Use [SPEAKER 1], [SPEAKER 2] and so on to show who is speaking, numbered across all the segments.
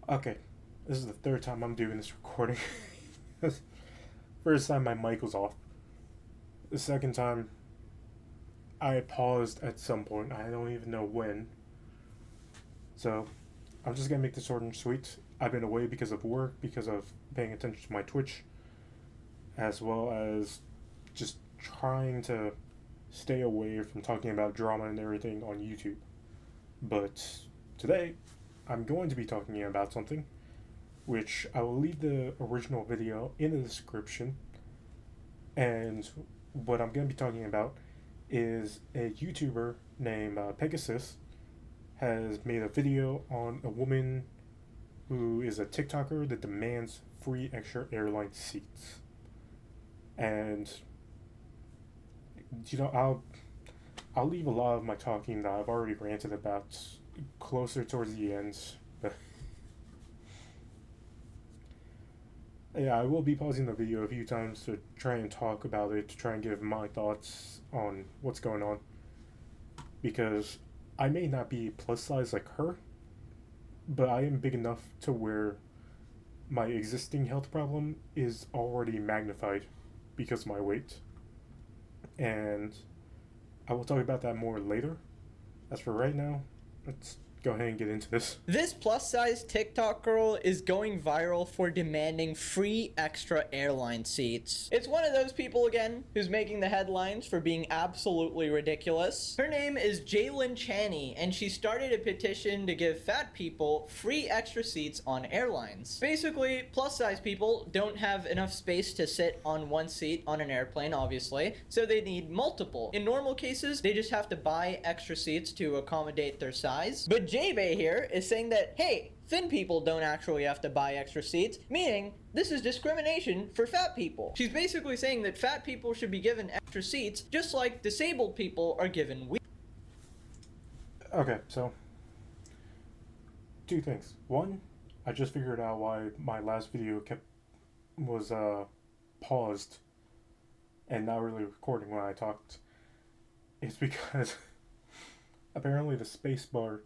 [SPEAKER 1] Okay, this is the third time I'm doing this recording. First time my mic was off. The second time I paused at some point. I don't even know when. So I'm just gonna make this short and sweet. I've been away because of work, because of paying attention to my Twitch, as well as just trying to stay away from talking about drama and everything on YouTube. But today, I'm going to be talking about something which I will leave the original video in the description. And what I'm going to be talking about is a YouTuber named Pegasus has made a video on a woman who is a TikToker that demands free extra airline seats. And I'll leave a lot of my talking that I've already ranted about closer towards the end. But yeah, I will be pausing the video a few times to try and talk about it, to try and give my thoughts on what's going on. Because I may not be plus size like her, but I am big enough to where my existing health problem is already magnified because of my weight. And I will talk about that more later. As for right now, let's go ahead and get into this.
[SPEAKER 2] This plus size TikTok girl is going viral for demanding free extra airline seats. It's one of those people again who's making the headlines for being absolutely ridiculous. Her name is Jalen Chaney, and she started a petition to give fat people free extra seats on airlines. Basically, plus size people don't have enough space to sit on one seat on an airplane, obviously, so they need multiple. In normal cases, they just have to buy extra seats to accommodate their size. But J-Bay here is saying that, hey, thin people don't actually have to buy extra seats, meaning this is discrimination for fat people. She's basically saying that fat people should be given extra seats just like disabled people are given
[SPEAKER 1] Okay, so two things. One, I just figured out why my last video was paused and not really recording when I talked. It's because apparently the spacebar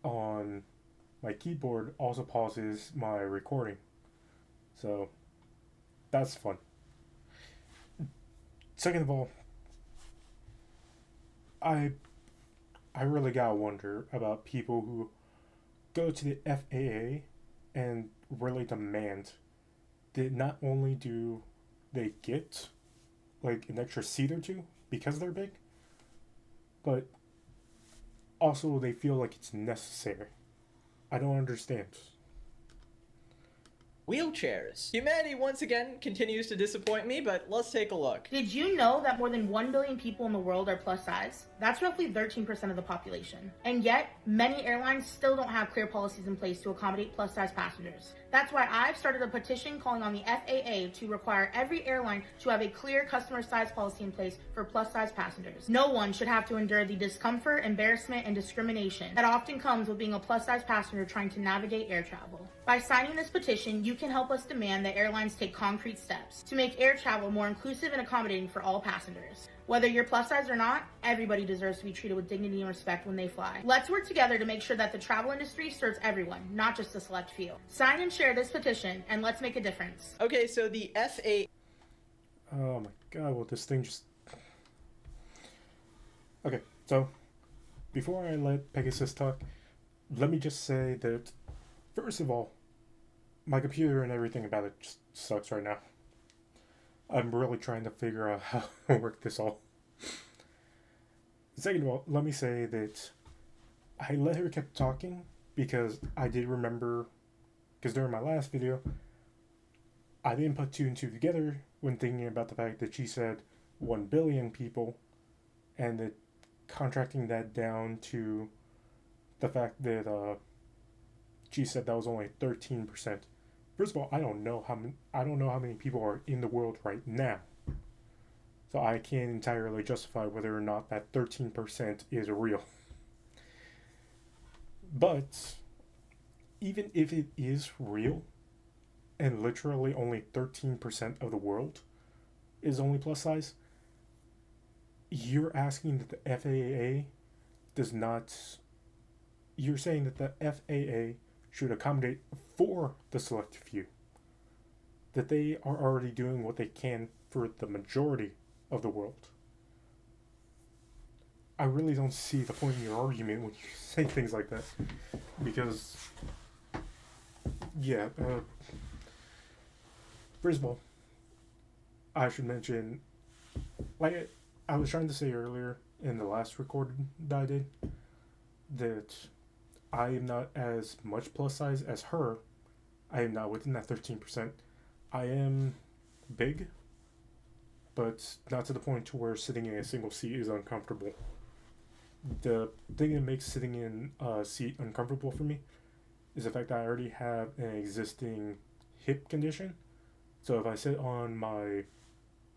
[SPEAKER 1] on my keyboard also pauses my recording. So that's fun. Second of all, I I really gotta wonder about people who go to the FAA and really demand that not only do they get like an extra seat or two because they're big, but also they feel like it's necessary. I don't understand.
[SPEAKER 2] wheelchairs. Humanity once again continues to disappoint me, but let's take a look.
[SPEAKER 3] Did you know that more than 1 billion people in the world are plus size? That's roughly 13% of the population. And yet, many airlines still don't have clear policies in place to accommodate plus size passengers. That's why I've started a petition calling on the FAA to require every airline to have a clear customer size policy in place for plus size passengers. No one should have to endure the discomfort, embarrassment, and discrimination that often comes with being a plus size passenger trying to navigate air travel. By signing this petition, you can help us demand that airlines take concrete steps to make air travel more inclusive and accommodating for all passengers. Whether you're plus size or not, everybody deserves to be treated with dignity and respect when they fly. Let's work together to make sure that the travel industry serves everyone, not just a select few. Sign and share this petition, and let's make a difference.
[SPEAKER 2] Okay, so the FAA.
[SPEAKER 1] Oh my god, well, this thing just. Okay, so before I let Pegasus talk, let me just say that, first of all, my computer and everything about it just sucks right now. I'm really trying to figure out how to work this all. Second of all, let me say that I let her keep talking because I did remember, because during my last video, I didn't put two and two together when thinking about the fact that she said 1 billion people and that contracting that down to the fact that she said that was only 13%. First of all, I don't know how many people are in the world right now. So I can't entirely justify whether or not that 13% is real. But even if it is real, and literally only 13% of the world is only plus size, you're asking that the FAA does not. You're saying that the FAA should accommodate for the select few. That they are already doing what they can for the majority of the world. I really don't see the point in your argument when you say things like that. Because, yeah, first of all, I should mention, like I was trying to say earlier in the last recording that I did, that I am not as much plus size as her. I am not within that 13%. I am big, but not to the point to where sitting in a single seat is uncomfortable. The thing that makes sitting in a seat uncomfortable for me is the fact that I already have an existing hip condition. So if I sit on my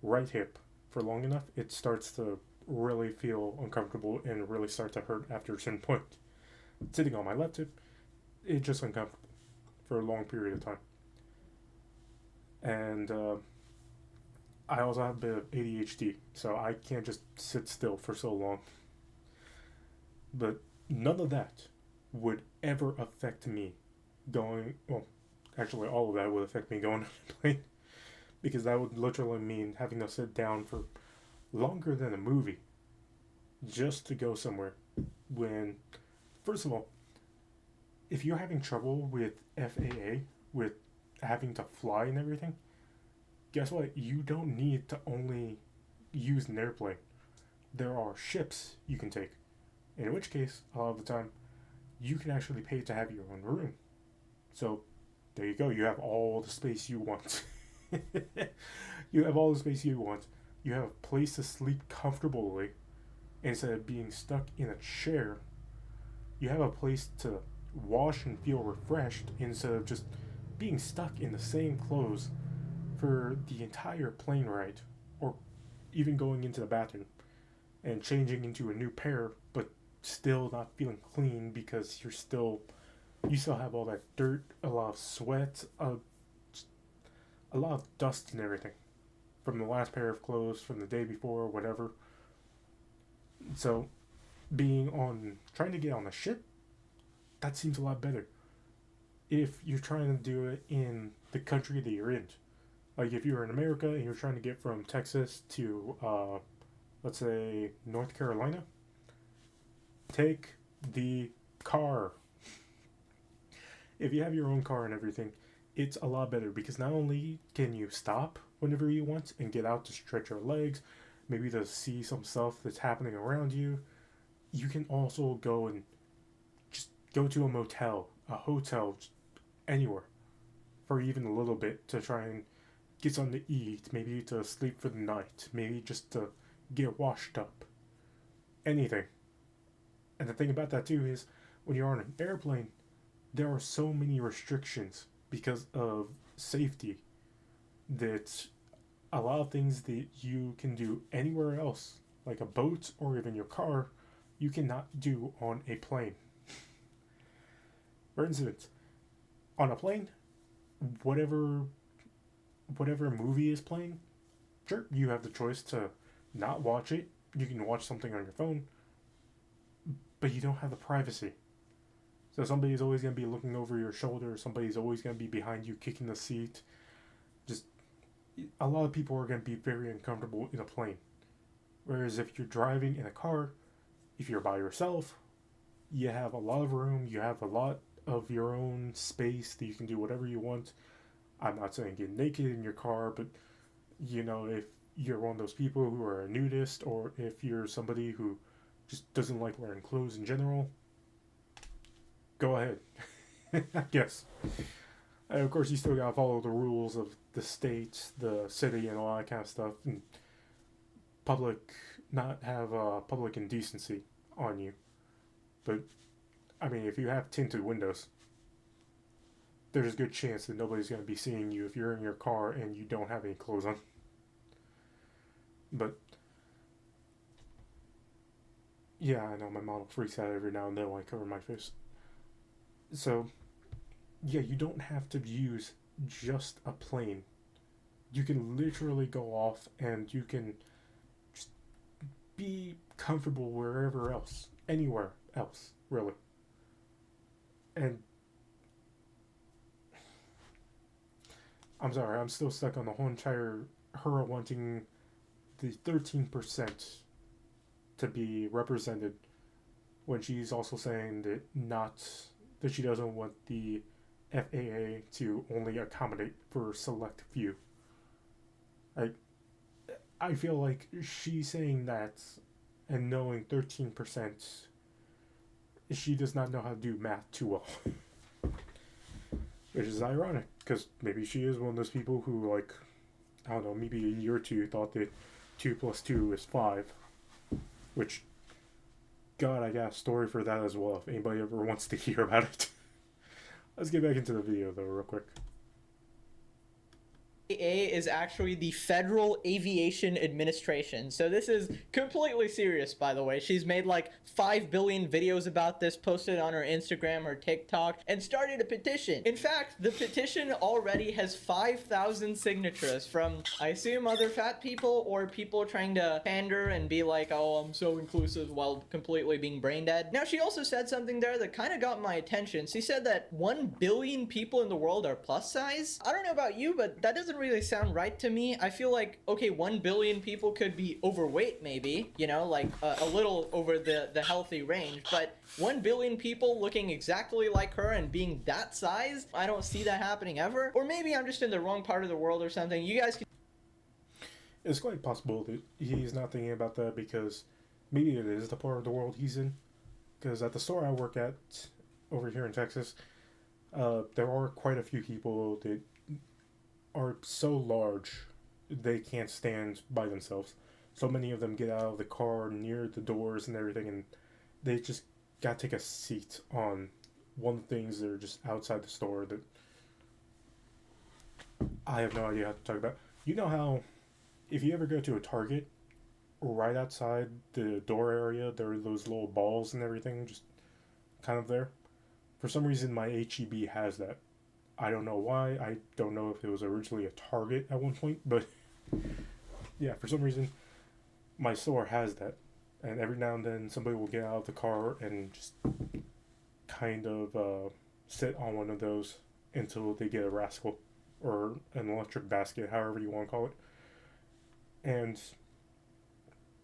[SPEAKER 1] right hip for long enough, it starts to really feel uncomfortable and really start to hurt after a certain point. Sitting on my left hip, it's just uncomfortable for a long period of time. And I also have a bit of ADHD, so I can't just sit still for so long. But none of that would ever affect me going, well, actually all of that would affect me going on a plane, because that would literally mean having to sit down for longer than a movie just to go somewhere. When, first of all, if you're having trouble with FAA, with having to fly and everything, guess what? You don't need to only use an airplane. There are ships you can take. In which case, a lot of the time, you can actually pay to have your own room. So, there you go. You have all the space you want. You have all the space you want. You have a place to sleep comfortably instead of being stuck in a chair. You have a place to wash and feel refreshed instead of just being stuck in the same clothes for the entire plane ride, or even going into the bathroom and changing into a new pair, but still not feeling clean because you still have all that dirt, a lot of sweat, a lot of dust and everything from the last pair of clothes from the day before or whatever. So trying to get on a ship, that seems a lot better if you're trying to do it in the country that you're in. Like if you're in America and you're trying to get from Texas to let's say North Carolina, take the car. If you have your own car and everything, it's a lot better because not only can you stop whenever you want and get out to stretch your legs, maybe to see some stuff that's happening around you, you can also go and just go to a motel, a hotel, anywhere for even a little bit to try and get something to eat, maybe to sleep for the night, maybe just to get washed up. Anything. And the thing about that too is when you're on an airplane, there are so many restrictions because of safety that a lot of things that you can do anywhere else, like a boat or even your car, you cannot do on a plane. For instance, on a plane, whatever movie is playing, sure, you have the choice to not watch it. You can watch something on your phone, but you don't have the privacy. So somebody's always going to be looking over your shoulder. Somebody's always going to be behind you, kicking the seat. Just a lot of people are going to be very uncomfortable in a plane. Whereas if you're driving in a car, if you're by yourself, you have a lot of room. You have a lot of your own space that you can do whatever you want. I'm not saying get naked in your car, but if you're one of those people who are a nudist, or if you're somebody who just doesn't like wearing clothes in general, go ahead. I guess. And of course, you still gotta follow the rules of the state, the city, and all that kind of stuff, and not have public indecency on you. But I mean, if you have tinted windows, there's a good chance that nobody's going to be seeing you if you're in your car and you don't have any clothes on. But yeah, I know my model freaks out every now and then when I cover my face. So yeah, you don't have to use just a plane. You can literally go off and you can just be comfortable wherever else, anywhere else, really. And I'm sorry, I'm still stuck on the whole entire her wanting the 13% to be represented when she's also saying that not that she doesn't want the FAA to only accommodate for a select few. I I feel like she's saying that and knowing 13%, she does not know how to do math too well. Which is ironic, because maybe she is one of those people who, like, I don't know, maybe a year or two thought that 2 plus 2 is 5. Which, God, I got a story for that as well, if anybody ever wants to hear about it. Let's get back into the video, though, real quick.
[SPEAKER 2] FAA is actually the Federal Aviation Administration. So this is completely serious, by the way. She's made like 5 billion videos about this, posted on her Instagram or TikTok, and started a petition. In fact, the petition already has 5,000 signatures from, I assume, other fat people or people trying to pander and be like, oh, I'm so inclusive while completely being brain dead. Now, she also said something there that kind of got my attention. She said that 1 billion people in the world are plus size. I don't know about you, but that doesn't really sound right to me. I feel like, okay, 1 billion people could be overweight, maybe, you know, like a little over the healthy range, but 1 billion people looking exactly like her and being that size, I don't see that happening ever. Or maybe I'm just in the wrong part of the world or something. You guys can...
[SPEAKER 1] It's quite possible that he's not thinking about that because maybe it is the part of the world he's in. Because at the store I work at over here in Texas, there are quite a few people that are so large they can't stand by themselves. So many of them get out of the car near the doors and everything, and they just gotta take a seat on one of the things that are just outside the store that I have no idea how to talk about. You know how if you ever go to a Target, right outside the door area, there are those little balls and everything just kind of there? For some reason, my HEB has that. I don't know why. I don't know if it was originally a Target at one point, but yeah, for some reason, my store has that. And every now and then, somebody will get out of the car and just kind of sit on one of those until they get a rascal or an electric basket, however you want to call it. And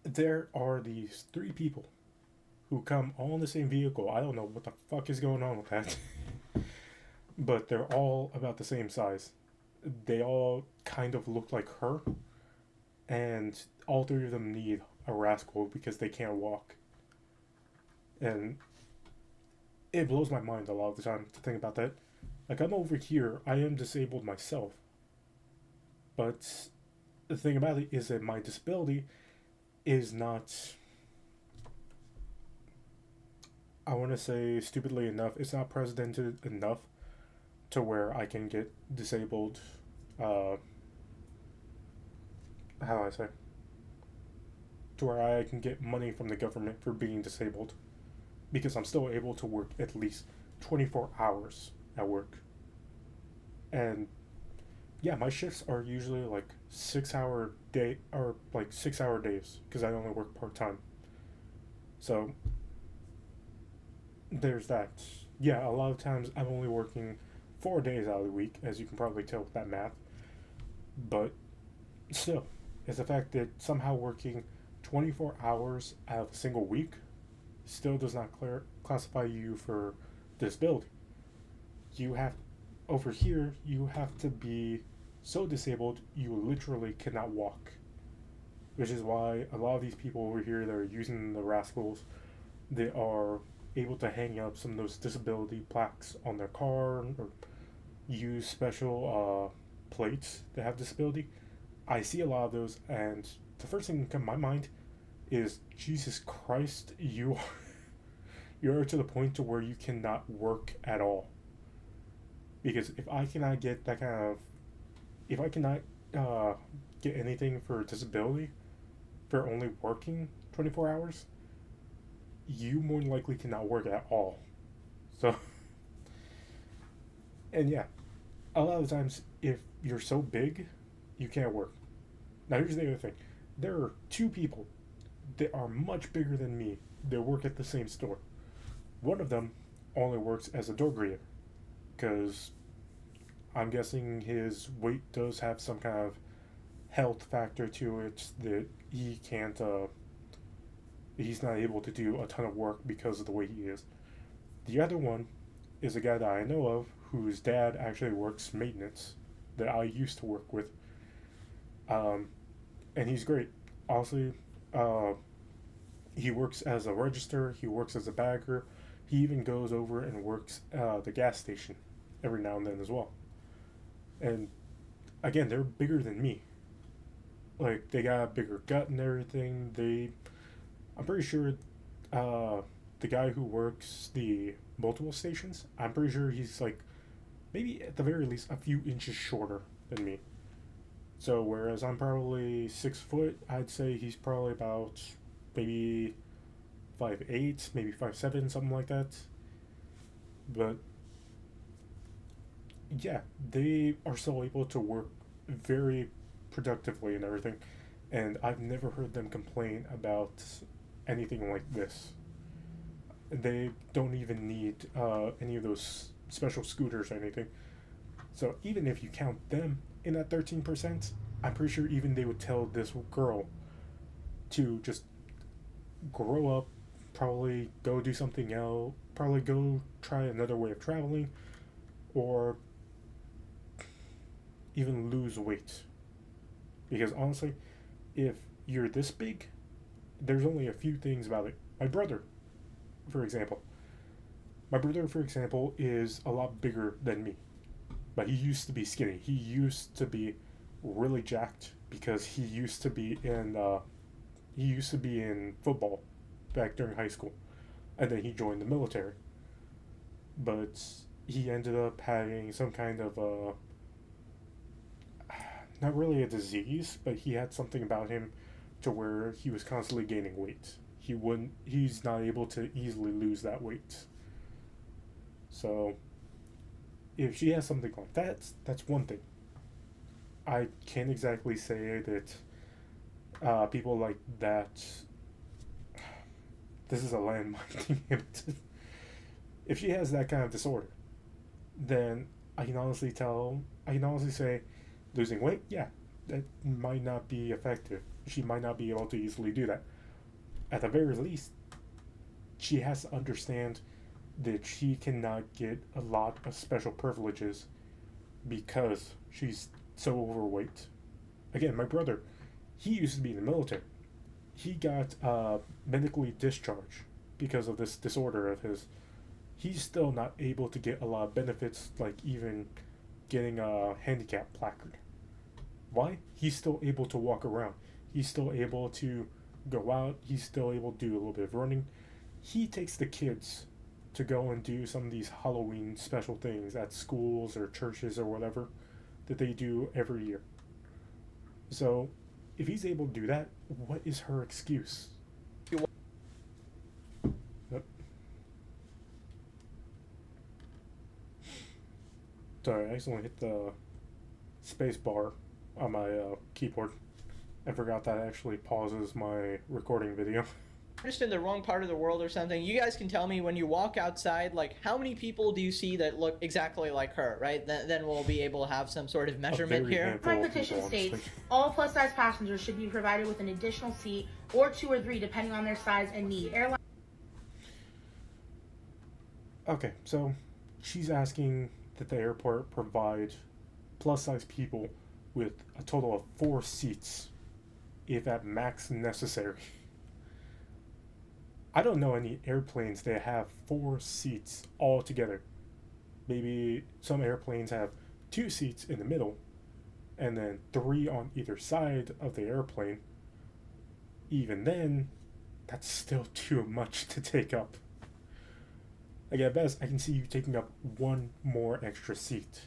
[SPEAKER 1] there are these 3 people who come all in the same vehicle. I don't know what the fuck is going on with that. But they're all about the same size. They all kind of look like her. And all 3 of them need a rascal because they can't walk. And it blows my mind a lot of the time to think about that. Like, I'm over here, I am disabled myself. But the thing about it is that my disability is not, I want to say stupidly enough, it's not precedented enough to where I can get disabled, how do I say? To where I can get money from the government for being disabled. Because I'm still able to work at least 24 hours at work. And yeah, my shifts are usually like 6-hour day or like 6-hour days because I only work part-time. So there's that. Yeah, a lot of times I'm only working 4 days out of the week, as you can probably tell with that math. But still, it's the fact that somehow working 24 hours out of a single week still does not classify you for disability. You have, over here, you have to be so disabled you literally cannot walk. Which is why a lot of these people over here that are using the rascals, they are able to hang up some of those disability plaques on their car or use special plates that have disability. I see a lot of those, and the first thing that comes to my mind is, Jesus Christ, you're to the point to where you cannot work at all. Because if I cannot get that kind of, if I cannot get anything for disability for only working 24 hours, you more than likely cannot work at all. So, and yeah, a lot of the times, if you're so big, you can't work. Now, here's the other thing. There are 2 people that are much bigger than me that work at the same store. One of them only works as a door greeter because I'm guessing his weight does have some kind of health factor to it that he can't, he's not able to do a ton of work because of the way he is. The other one is a guy that I know of whose dad actually works maintenance that I used to work with. Um, and he's great. Honestly, uh, he works as a register, he works as a bagger, he even goes over and works the gas station every now and then as well. And again, they're bigger than me. Like they got a bigger gut and everything. I'm pretty sure, uh, the guy who works the multiple stations, I'm pretty sure he's like maybe at the very least a few inches shorter than me. So whereas I'm probably 6 foot, I'd say he's probably about maybe 5'8", maybe 5'7", something like that. But yeah, they are still able to work very productively and everything, and I've never heard them complain about anything like this. They don't even need any of those special scooters or anything. So even if you count them in that 13%, I'm pretty sure even they would tell this girl to just grow up, probably go do something else, probably go try another way of traveling, or even lose weight. Because honestly, if you're this big, there's only a few things about it. For example, my brother, for example, is a lot bigger than me, but he used to be skinny. He used to be really jacked because he used to be in football back during high school, and then he joined the military. But he ended up having some kind of not really a disease, but he had something about him to where he was constantly gaining weight. He's not able to easily lose that weight. So if she has something like that, that's one thing. I can't exactly say that people like that. This is a landmine. If she has that kind of disorder, then I can honestly say, losing weight, yeah, that might not be effective. She might not be able to easily do that. At the very least, she has to understand that she cannot get a lot of special privileges because she's so overweight. Again, my brother, he used to be in the military. He got medically discharged because of this disorder of his. He's still not able to get a lot of benefits, like even getting a handicap placard. Why? He's still able to walk around. He's still able to go out. He's still able to do a little bit of running. He takes the kids to go and do some of these Halloween special things at schools or churches or whatever that they do every year. So, if he's able to do that, what is her excuse? Yep. Sorry, I accidentally hit the space bar on my keyboard. I forgot that actually pauses my recording video.
[SPEAKER 2] Just in the wrong part of the world or something. You guys can tell me when you walk outside, like how many people do you see that look exactly like her, right? Then we'll be able to have some sort of measurement here.
[SPEAKER 3] My petition states all plus size passengers should be provided with an additional seat or 2 or 3 depending on their size and need.
[SPEAKER 1] Okay, so she's asking that the airport provide plus size people with a total of 4 seats, if at max necessary. I don't know any airplanes that have 4 seats all together. Maybe some airplanes have 2 seats in the middle, and then 3 on either side of the airplane. Even then, that's still too much to take up. Like at best, I can see you taking up 1 more extra seat.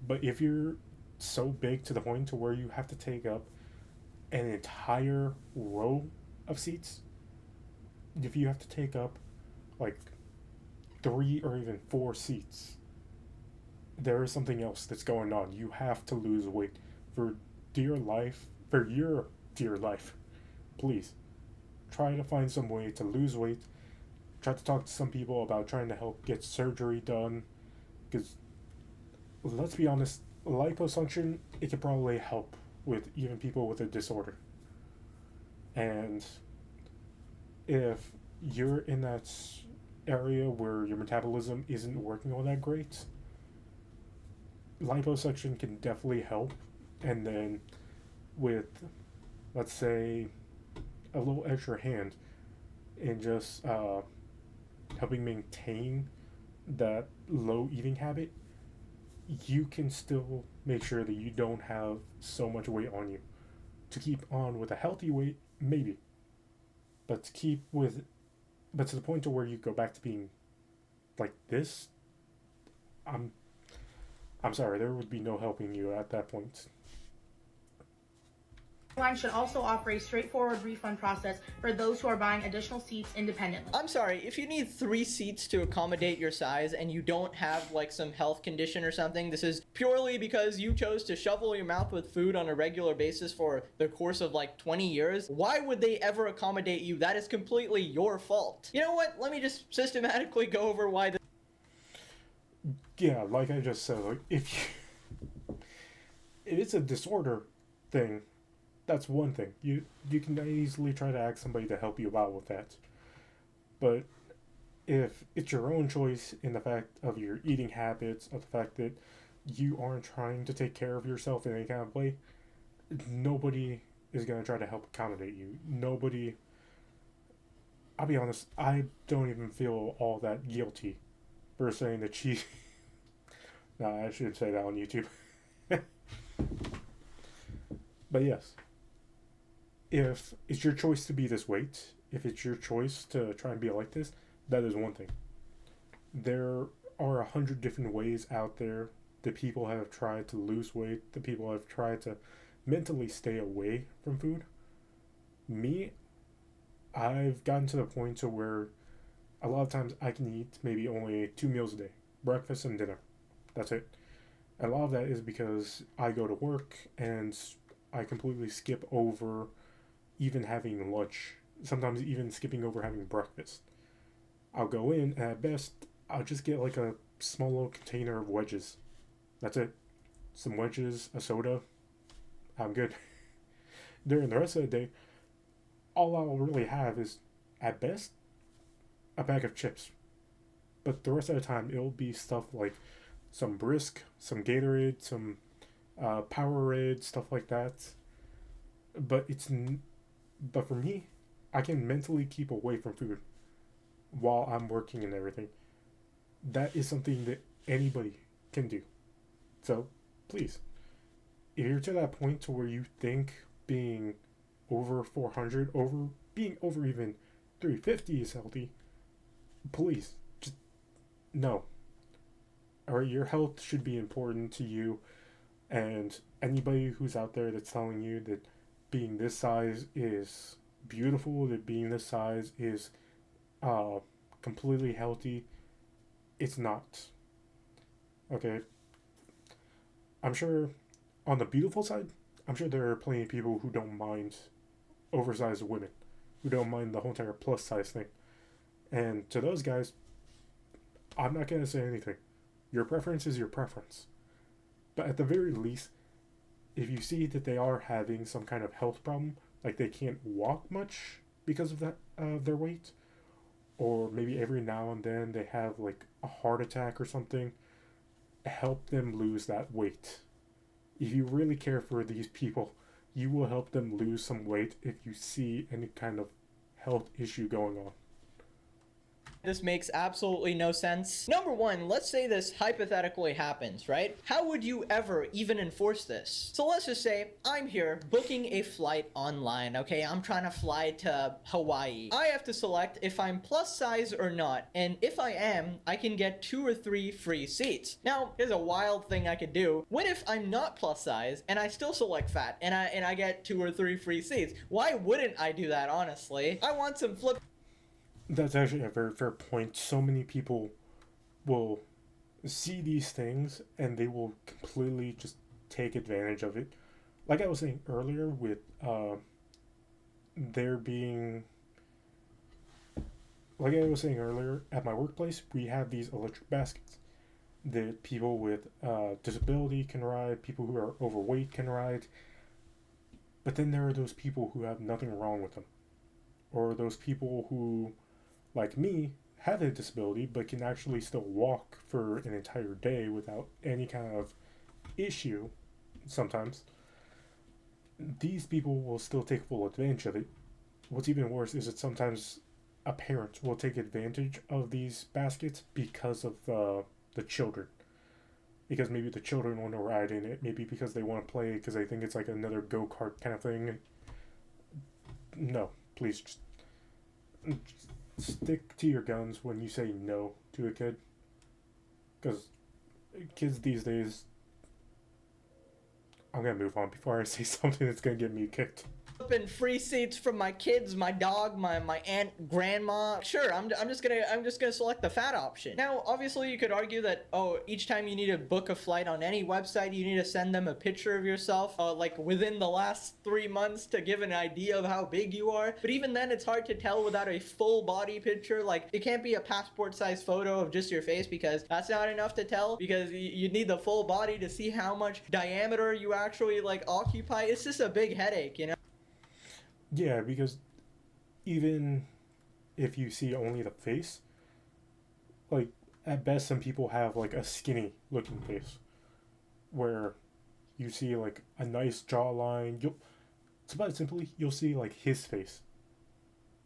[SPEAKER 1] But if you're so big to the point to where you have to take up an entire row of seats, if you have to take up like 3 or even 4 seats, there is something else that's going on. You have to lose weight for your dear life. Please try to find some way to lose weight. Try to talk to some people about trying to help get surgery done, because let's be honest, liposuction, it could probably help with even people with a disorder. And if you're in that area where your metabolism isn't working all that great, liposuction can definitely help. And then with, let's say, a little extra hand in just helping maintain that low eating habit, you can still make sure that you don't have so much weight on you. To keep on with a healthy weight, maybe, but to keep with, but to the point to where you go back to being like this, I'm I'm sorry, there would be no helping you at that point.
[SPEAKER 3] Airline should also offer a straightforward refund process for those who are buying additional seats independently.
[SPEAKER 2] I'm sorry, if you need 3 seats to accommodate your size and you don't have like some health condition or something, this is purely because you chose to shovel your mouth with food on a regular basis for the course of like 20 years, why would they ever accommodate you? That is completely your fault. You know what? Let me just systematically go over why this.
[SPEAKER 1] Yeah, like I just said, like if it's a disorder thing, that's one thing. You can easily try to ask somebody to help you out with that. But if it's your own choice in the fact of your eating habits, of the fact that you aren't trying to take care of yourself in any kind of way, nobody is gonna try to help accommodate you. Nobody. I'll be honest. I don't even feel all that guilty for saying that she. No, I shouldn't say that on YouTube. But yes, if it's your choice to be this weight, if it's your choice to try and be like this, that is one thing. There are 100 different ways out there that people have tried to lose weight, that people have tried to mentally stay away from food. Me, I've gotten to the point to where a lot of times I can eat maybe only 2 meals a day, breakfast and dinner. That's it. And a lot of that is because I go to work and I completely skip over even having lunch. Sometimes even skipping over having breakfast. I'll go in and at best I'll just get like a small little container of wedges. That's it. Some wedges, a soda. I'm good. During the rest of the day, all I'll really have is at best a bag of chips. But the rest of the time it'll be stuff like some Brisk, some Gatorade, some Powerade, stuff like that. But but for me, I can mentally keep away from food while I'm working and everything. That is something that anybody can do. So please, if you're to that point to where you think being over 400, over being over even 350 is healthy, please just no. Or your health should be important to you, and anybody who's out there that's telling you that being this size is beautiful, that being this size is uh, completely healthy, it's not. Okay? I'm sure on the beautiful side, I'm sure there are plenty of people who don't mind oversized women, who don't mind the whole entire plus size thing. And to those guys, I'm not going to say anything. Your preference is your preference. But at the very least, if you see that they are having some kind of health problem, like they can't walk much because of that their weight, or maybe every now and then they have like a heart attack or something, help them lose that weight. If you really care for these people, you will help them lose some weight if you see any kind of health issue going on.
[SPEAKER 2] This makes absolutely no sense. Number one, let's say this hypothetically happens, right? How would you ever even enforce this? So let's just say I'm here booking a flight online, okay? I'm trying to fly to Hawaii. I have to select if I'm plus size or not, and if I am, I can get 2 or 3 free seats. Now, here's a wild thing I could do. What if I'm not plus size and I still select fat and I get 2 or 3 free seats? Why wouldn't I do that, honestly? I want some flip.
[SPEAKER 1] That's actually a very fair point. So many people will see these things and they will completely just take advantage of it. Like I was saying earlier, with there being, like I was saying earlier, at my workplace, we have these electric baskets. that people with disability can ride, people who are overweight can ride, but then there are those people who have nothing wrong with them, or those people who, like me, have a disability but can actually still walk for an entire day without any kind of issue sometimes. These people will still take full advantage of it. What's even worse is that sometimes a parent will take advantage of these baskets because of the children. Because maybe the children want to ride in it, maybe because they want to play, because they think it's like another go kart kind of thing. No, please just stick to your guns when you say no to a kid. Because kids these days, I'm gonna move on before I say something that's gonna get me kicked.
[SPEAKER 2] And free seats from my kids, my dog, my aunt, grandma. Sure, I'm just gonna select the fat option. Now, obviously, you could argue that each time you need to book a flight on any website, you need to send them a picture of yourself, like within the last 3 months to give an idea of how big you are. But even then, it's hard to tell without a full body picture. Like it can't be a passport size photo of just your face because that's not enough to tell. Because you need the full body to see how much diameter you actually like occupy. It's just a big headache, you know.
[SPEAKER 1] Yeah, because even if you see only the face, like at best some people have like a skinny looking face where you see like a nice jawline. You'll it's about simply you'll see like his face.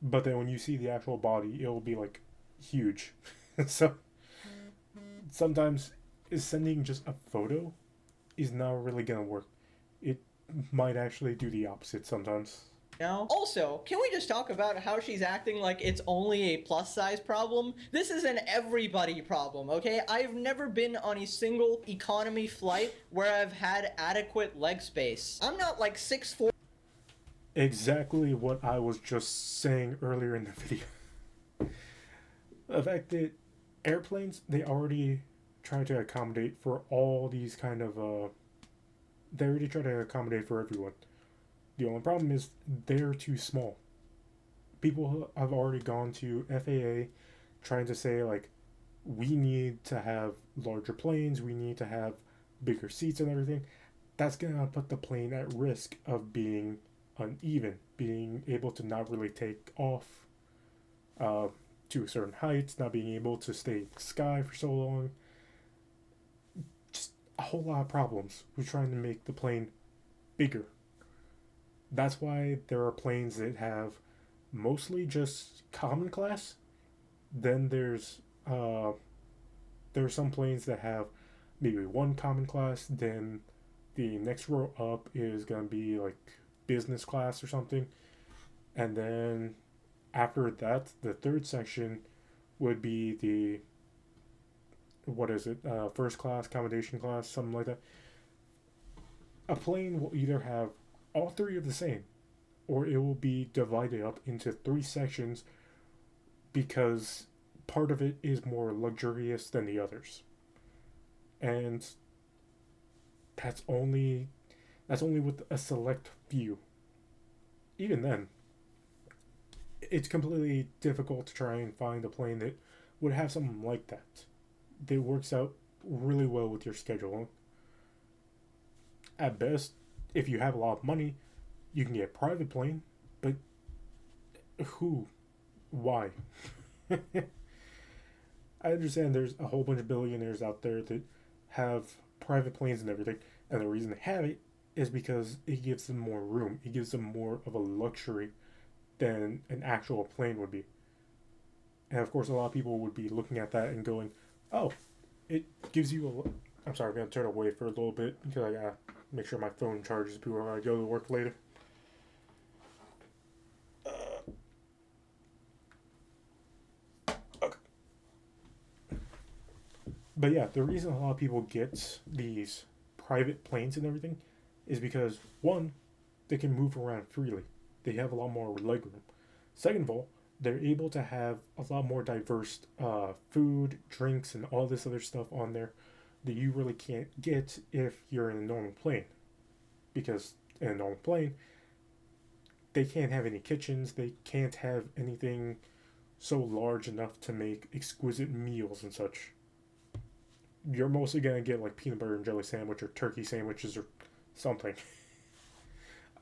[SPEAKER 1] But then when you see the actual body, it'll be like huge. So sometimes sending just a photo is not really gonna work. It might actually do the opposite sometimes.
[SPEAKER 2] Now, also, can we just talk about how she's acting like it's only a plus size problem? This is an everybody problem, okay? I've never been on a single economy flight where I've had adequate leg space. I'm not like 6'4".
[SPEAKER 1] Exactly what I was just saying earlier in the video. The fact that airplanes, they already try to accommodate for all these kind of, they already try to accommodate for everyone. The only problem is they're too small. People have already gone to FAA trying to say, like, we need to have larger planes, we need to have bigger seats and everything. That's going to put the plane at risk of being uneven, being able to not really take off to certain heights, not being able to stay in the sky for so long. Just a whole lot of problems with trying to make the plane bigger. That's why there are planes that have mostly just common class. Then there are some planes that have maybe one common class. Then the next row up is gonna be like business class or something, and then after that, the third section would be the what is it? First class, accommodation class, something like that. A plane will either have all three of the same, or it will be divided up into three sections because part of it is more luxurious than the others. And that's only with a select few. Even then, it's completely difficult to try and find a plane that would have something like that. That works out really well with your schedule. At best, if you have a lot of money, you can get a private plane, but who? Why? I understand there's a whole bunch of billionaires out there that have private planes and everything, and the reason they have it is because it gives them more room. It gives them more of a luxury than an actual plane would be. And of course, a lot of people would be looking at that and going, oh, it gives you a... I'm sorry, I'm going to turn away for a little bit because I gotta make sure my phone charges before I go to work later. Okay. But yeah, the reason a lot of people get these private planes and everything is because, one, they can move around freely. They have a lot more legroom. Second of all, they're able to have a lot more diverse food, drinks, and all this other stuff on there that you really can't get if you're in a normal plane. Because in a normal plane, they can't have any kitchens, they can't have anything so large enough to make exquisite meals and such. you're mostly gonna get like peanut butter and jelly sandwich or turkey sandwiches or something.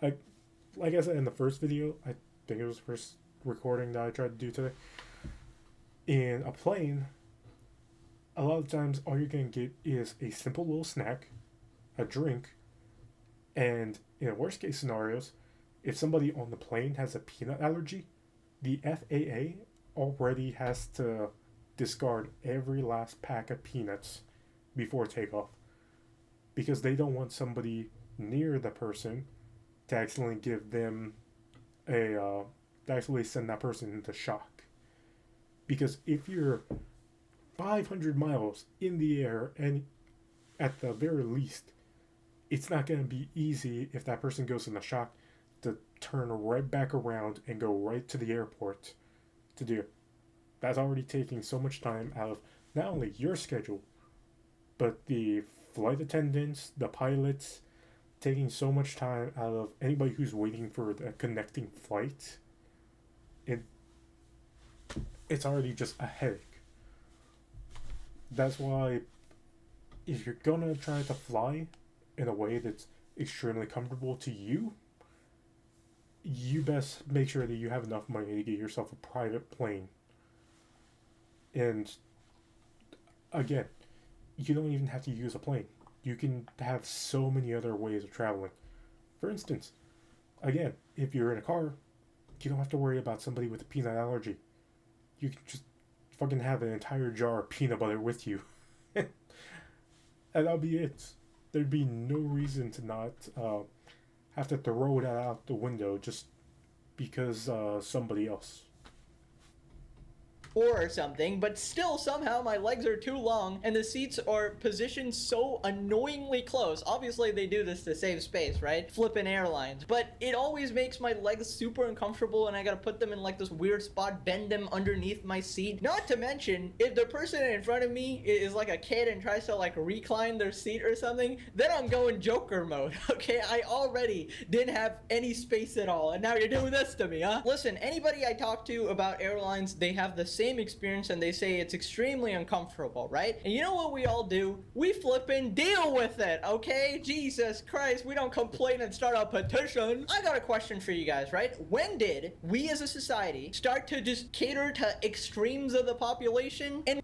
[SPEAKER 1] I, like I said in the first video, I think it was the first recording that I tried to do today. In a plane, a lot of times all you're gonna get is a simple little snack, a drink, and in worst case scenarios, if somebody on the plane has a peanut allergy, the FAA already has to discard every last pack of peanuts before takeoff because they don't want somebody near the person to accidentally give them to actually send that person into shock. Because if you're 500 miles in the air, and at the very least, it's not going to be easy if that person goes into shock to turn right back around and go right to the airport to do. That's already taking so much time out of not only your schedule, but the flight attendants, the pilots, taking so much time out of anybody who's waiting for the connecting flight. It's already just a headache. That's why if you're gonna try to fly in a way that's extremely comfortable to you, you best make sure that you have enough money to get yourself a private plane. And again, you don't even have to use a plane. You can have so many other ways of traveling. For instance, again, if you're in a car, you don't have to worry about somebody with a peanut allergy. You can just fucking have an entire jar of peanut butter with you. And that'll be it. There'd be no reason to not have to throw that out the window just because somebody else.
[SPEAKER 2] Or something, but still somehow my legs are too long and the seats are positioned so annoyingly close. Obviously they do this to save space, right? Flippin' airlines. But it always makes my legs super uncomfortable and I gotta put them in like this weird spot, bend them underneath my seat. Not to mention, if the person in front of me is like a kid and tries to like recline their seat or something, then I'm going Joker mode, okay? I already didn't have any space at all and now you're doing this to me, huh? Listen, anybody I talk to about airlines, they have the same experience and they say it's extremely uncomfortable, right? And you know what we all do? We flippin' deal with it, okay? Jesus Christ, we don't complain and start a petition. I got a question for you guys, right? When did we as a society start to just cater to extremes of the population? And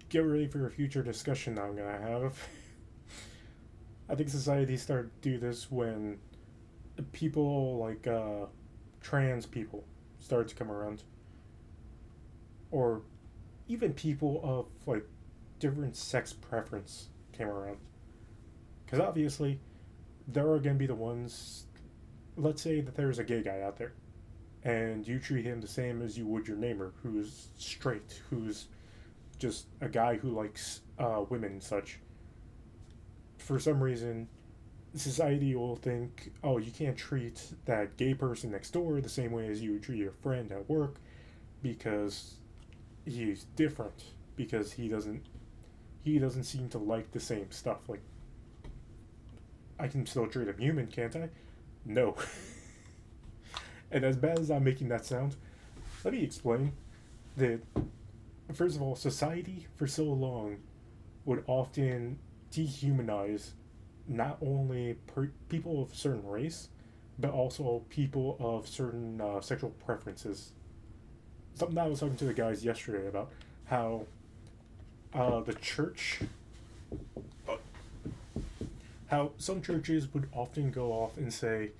[SPEAKER 1] Get ready for a future discussion I'm gonna have. I think society started to do this when people like trans people started to come around, or even people of like different sex preference came around. Because obviously, there are going to be the ones. Let's say that there's a gay guy out there, and you treat him the same as you would your neighbor who's straight, who's just a guy who likes women and such. For some reason, society will think, oh, you can't treat that gay person next door the same way as you would treat your friend at work because he's different, because he doesn't seem to like the same stuff. Like, I can still treat him human, can't I? No. And as bad as I'm making that sound, let me explain that, first of all, society for so long would often dehumanize not only people of a certain race, but also people of certain sexual preferences. Something that I was talking to the guys yesterday about, how the church, how some churches would often go off and say,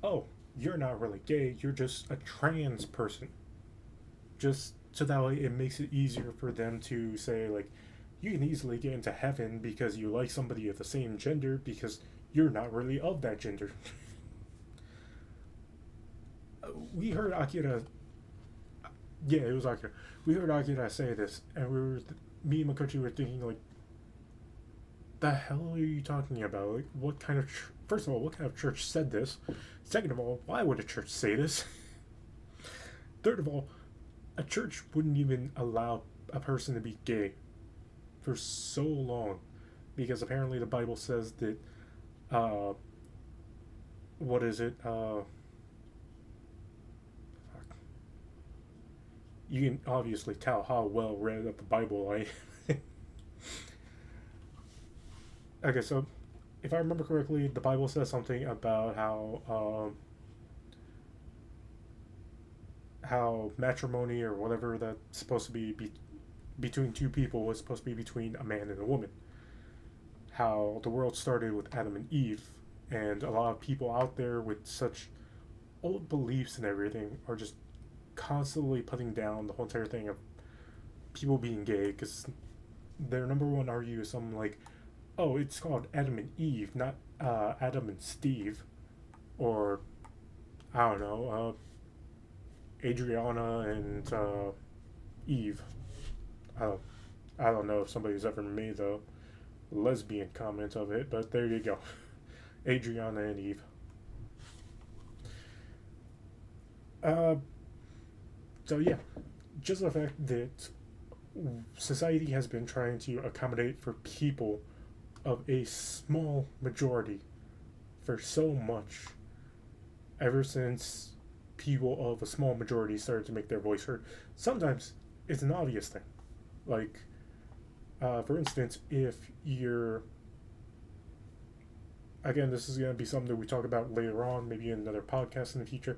[SPEAKER 1] oh, you're not really gay, you're just a trans person. Just so that way it makes it easier for them to say, like, you can easily get into heaven because you like somebody of the same gender because you're not really of that gender. We heard Akira. Yeah, it was Akira. We heard Akira say this, and me and Makochi were thinking, like, the hell are you talking about? Like, what kind of first of all, what kind of church said this? Second of all, why would a church say this? Third of all, a church wouldn't even allow a person to be gay for so long, because apparently the Bible says that what is it? you can obviously tell how well read of the Bible I am. Okay, so if I remember correctly, the Bible says something about how matrimony or whatever that's supposed to be between two people was supposed to be between a man and a woman. How the world started with Adam and Eve, and a lot of people out there with such old beliefs and everything are just constantly putting down the whole entire thing of people being gay because their number one argument is something like, oh, it's called Adam and Eve, not Adam and Steve, or I don't know, Adriana and Eve. I don't, I don't know if somebody's ever made the lesbian comment of it, but there you go. Adriana and Eve. Uh, so yeah, just the fact that society has been trying to accommodate for people of a small majority for so much ever since people of a small majority started to make their voice heard. Sometimes it's an obvious thing. Like, for instance, if you're. Again, this is going to be something that we talk about later on, maybe in another podcast in the future.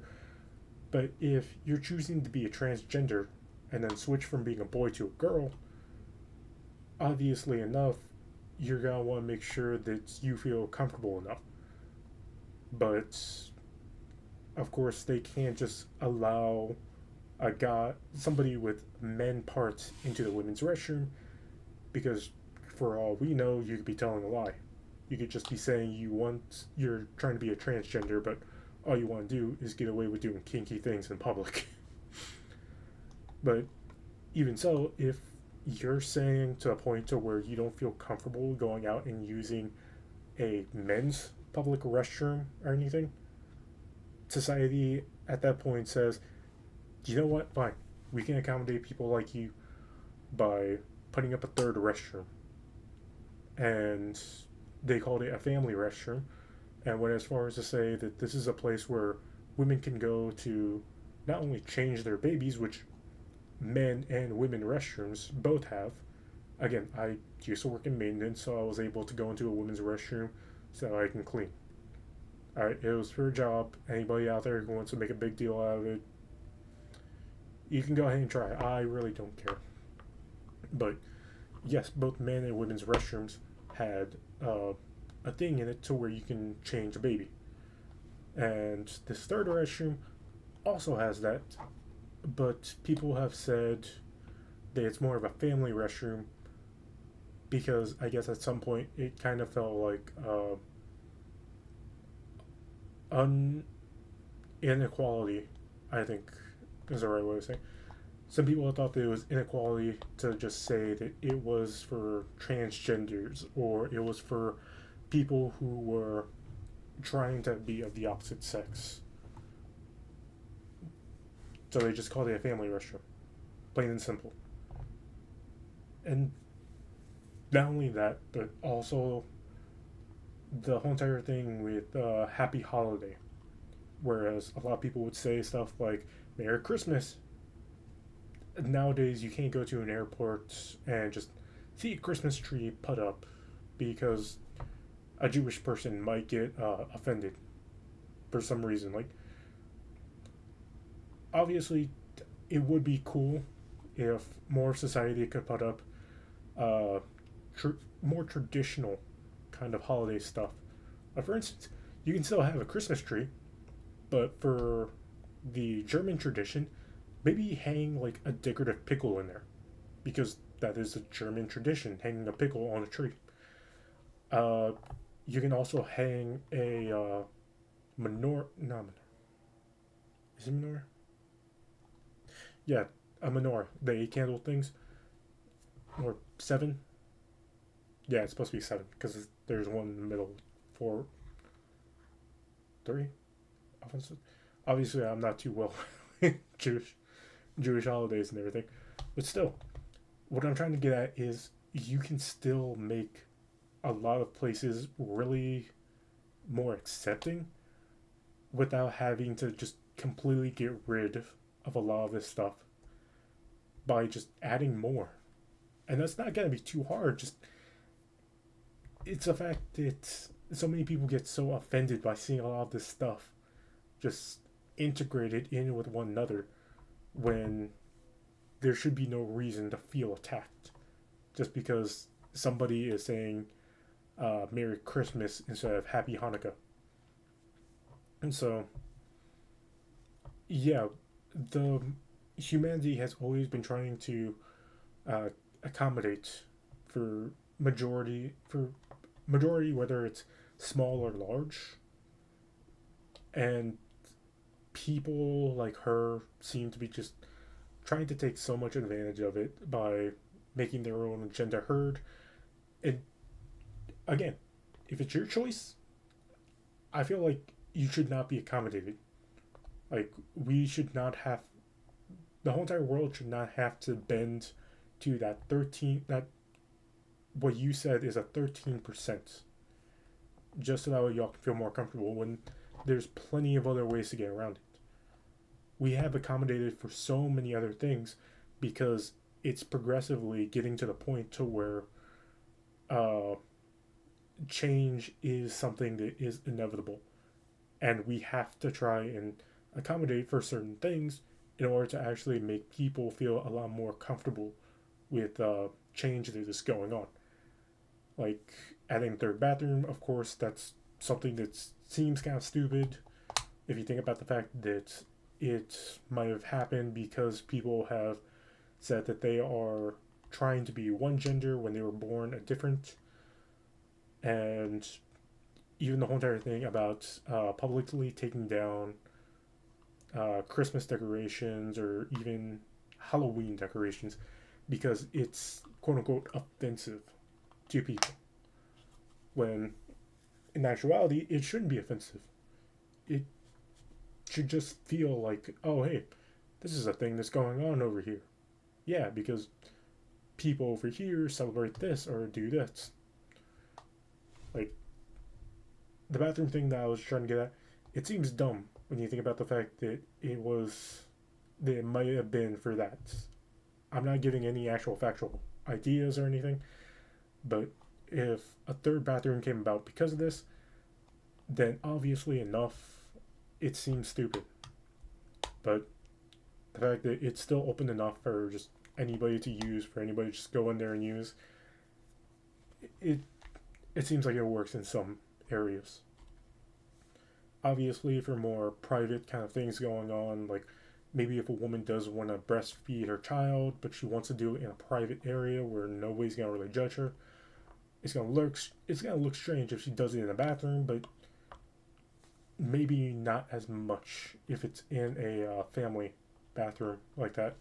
[SPEAKER 1] But if you're choosing to be a transgender and then switch from being a boy to a girl, obviously enough, you're going to want to make sure that you feel comfortable enough. But, of course, they can't just allow somebody with men parts into the women's restroom, because for all we know, you could be telling a lie. You could just be saying you're trying to be a transgender, but all you want to do is get away with doing kinky things in public. But even so, if you're saying to a point to where you don't feel comfortable going out and using a men's public restroom or anything, society at that point says, you know what, fine, we can accommodate people like you by putting up a third restroom. And they called it a family restroom, and went as far as to say that this is a place where women can go to not only change their babies, which men and women restrooms both have. Again, I used to work in maintenance, so I was able to go into a women's restroom so I can clean. Alright, it was for a job. Anybody out there who wants to make a big deal out of it, you can go ahead and try. I really don't care. But yes, both men and women's restrooms had a thing in it to where you can change a baby. And this third restroom also has that, but people have said that it's more of a family restroom because I guess at some point it kind of felt like inequality, I think is the right way to say. Some people thought that it was inequality to just say that it was for transgenders or it was for people who were trying to be of the opposite sex. So they just called it a family restroom. Plain and simple. And not only that, but also the whole entire thing with Happy Holiday. Whereas a lot of people would say stuff like, Merry Christmas. Nowadays, you can't go to an airport and just see a Christmas tree put up because a Jewish person might get offended for some reason. Like, obviously, it would be cool if more society could put up more traditional kind of holiday stuff. For instance, you can still have a Christmas tree, but for the German tradition, maybe hang like a decorative pickle in there, because that is a German tradition, hanging a pickle on a tree. You can also hang a menorah. No, menorah. Is it menorah? Yeah, a menorah. The 8 candle things, or 7. Yeah, it's supposed to be 7 because there's one in the middle. 4, 3. Obviously, I'm not too well Jewish holidays and everything, but still, what I'm trying to get at is you can still make a lot of places really more accepting without having to just completely get rid of a lot of this stuff. by just adding more. And that's not going to be too hard. Just, it's a fact that so many people get so offended by seeing a lot of this stuff just integrated in with one another when there should be no reason to feel attacked just because somebody is saying Merry Christmas instead of Happy Hanukkah. And so, yeah, the humanity has always been trying to accommodate for majority, whether it's small or large. And people like her seem to be just trying to take so much advantage of it by making their own agenda heard. And again, if it's your choice, I feel like you should not be accommodated. Like, we should not have, the whole entire world should not have to bend to that what you said is a 13%, just so that way y'all can feel more comfortable when there's plenty of other ways to get around it. We have accommodated for so many other things because it's progressively getting to the point to where change is something that is inevitable, and we have to try and accommodate for certain things in order to actually make people feel a lot more comfortable with change that is going on. Like adding a third bathroom, of course, that's something that seems kind of stupid if you think about the fact that it might have happened because people have said that they are trying to be one gender when they were born a different. And even the whole entire thing about publicly taking down Christmas decorations or even Halloween decorations because it's quote unquote offensive to people. When in actuality, it shouldn't be offensive. It should just feel like, oh, hey, this is a thing that's going on over here. Yeah, because people over here celebrate this or do this. Like, the bathroom thing that I was trying to get at, it seems dumb when you think about the fact that it might have been for that. I'm not giving any actual factual ideas or anything, but if a third bathroom came about because of this, then obviously enough, it seems stupid. But the fact that it's still open enough for just anybody to use, for anybody to just go in there and use, it seems like it works in some areas. Obviously, for more private kind of things going on, like maybe if a woman does want to breastfeed her child, but she wants to do it in a private area where nobody's gonna really judge her, it's gonna look strange if she does it in a bathroom, but maybe not as much if it's in a family bathroom like that.